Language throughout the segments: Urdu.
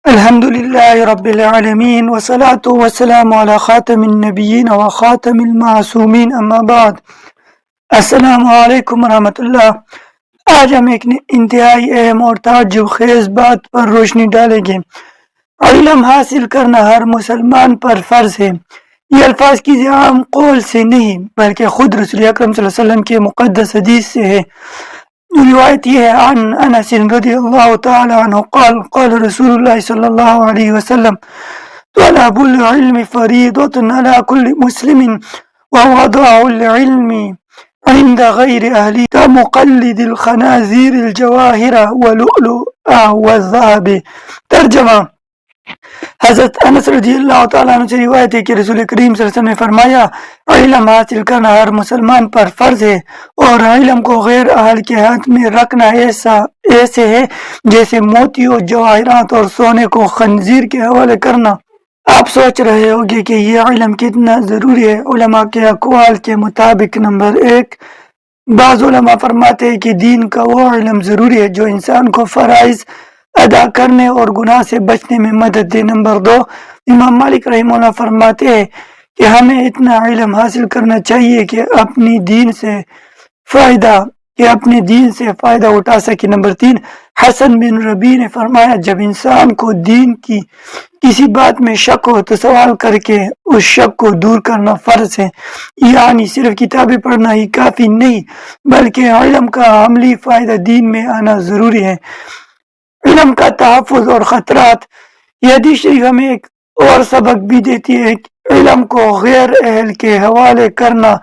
الحمد لله رب العالمين والصلاة والسلام على خاتم النبيين وخاتم المعصومين اما بعد۔ السلام علیکم ورحمۃ اللہ۔ آج ہم ایک انتہائی اہم اور تعجب خیز بات پر روشنی ڈالیں گے۔ علم حاصل کرنا ہر مسلمان پر فرض ہے۔ یہ الفاظ کسی عام قول سے نہیں بلکہ خود رسول اکرم صلی اللہ علیہ وسلم کے مقدس حدیث سے ہے۔ روایت یہ ہے عن انس رضی اللہ تعالی عنہ قال قال رسول اللہ صلی اللہ علیہ وسلم طلب العلم فریضۃ علی کل مسلم ووضع العلم عند غیر اہلی کمقلد الخنازیر الجواہر واللؤلؤ والذهب۔ ترجمہ: حضرت انس رضی اللہ تعالیٰ عنہ سے روایت ہے کہ رسول کریم صلی اللہ علیہ وسلم نے فرمایا، علم حاصل کرنا ہر مسلمان پر فرض ہے، اور علم کو غیر اہل کے ہاتھ میں رکھنا ایسے ہے جیسے موتی اور جواہرات اور سونے کو خنزیر کے حوالے کرنا۔ آپ سوچ رہے ہوگے کہ یہ علم کتنا ضروری ہے۔ علماء کے اقوال کے مطابق نمبر 1، بعض علماء فرماتے ہیں کہ دین کا وہ علم ضروری ہے جو انسان کو فرائض ادا کرنے اور گناہ سے بچنے میں مدد دے۔ نمبر 2، امام مالک رحمہ اللہ فرماتے ہیں کہ ہمیں اتنا علم حاصل کرنا چاہیے کہ اپنے دین سے فائدہ اٹھا سکے۔ نمبر 3، حسن بن ربیع نے فرمایا، جب انسان کو دین کی کسی بات میں شک ہو تو سوال کر کے اس شک کو دور کرنا فرض ہے، یعنی صرف کتابیں پڑھنا ہی کافی نہیں بلکہ علم کا عملی فائدہ دین میں آنا ضروری ہے۔ علم کا تحفظ اور خطرات۔ یہ حدیث شریف ہمیں ایک اور سبق بھی دیتی ہے کہ علم کو غیر اہل کے حوالے کرنا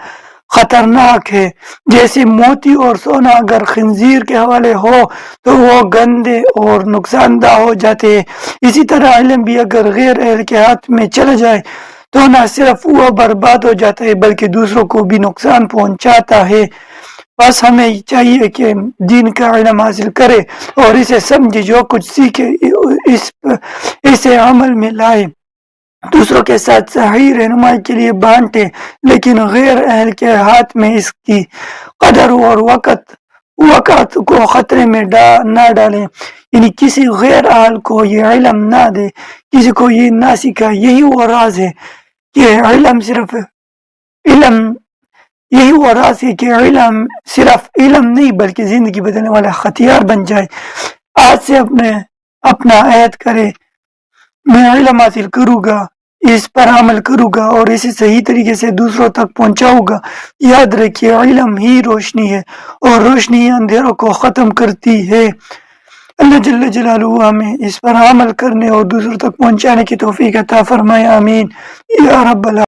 خطرناک ہے۔ جیسے موتی اور سونا اگر خنزیر کے حوالے ہو تو وہ گندے اور نقصان دہ ہو جاتے ہیں، اسی طرح علم بھی اگر غیر اہل کے ہاتھ میں چلا جائے تو نہ صرف وہ برباد ہو جاتا ہے بلکہ دوسروں کو بھی نقصان پہنچاتا ہے۔ بس ہمیں چاہیے کہ دین کا علم حاصل کرے اور اسے سمجھے، جو کچھ سیکھے اسے عمل میں لائے، دوسروں کے ساتھ صحیح رہنمائی کے لیے بانٹے، لیکن غیر اہل کے ہاتھ میں اس کی قدر اور وقت کو خطرے میں نہ ڈالیں، یعنی کسی غیر اہل کو یہ علم نہ دے، کسی کو یہ نہ سکھائے۔ یہی وہ راز ہے کہ علم صرف علم نہیں بلکہ زندگی بدلنے والا ہتھیار بن جائے۔ آج سے اپنا عہد کرے، میں علم حاصل کروں گا، اس پر عمل کروں گا اور اسے صحیح طریقے سے دوسروں تک پہنچاؤں گا۔ یاد رکھیے، علم ہی روشنی ہے اور روشنی ہی اندھیروں کو ختم کرتی ہے۔ اللہ جل جلالہ ہمیں اس پر عمل کرنے اور دوسروں تک پہنچانے کی توفیق عطا فرمائے، آمین یا رب العالمین۔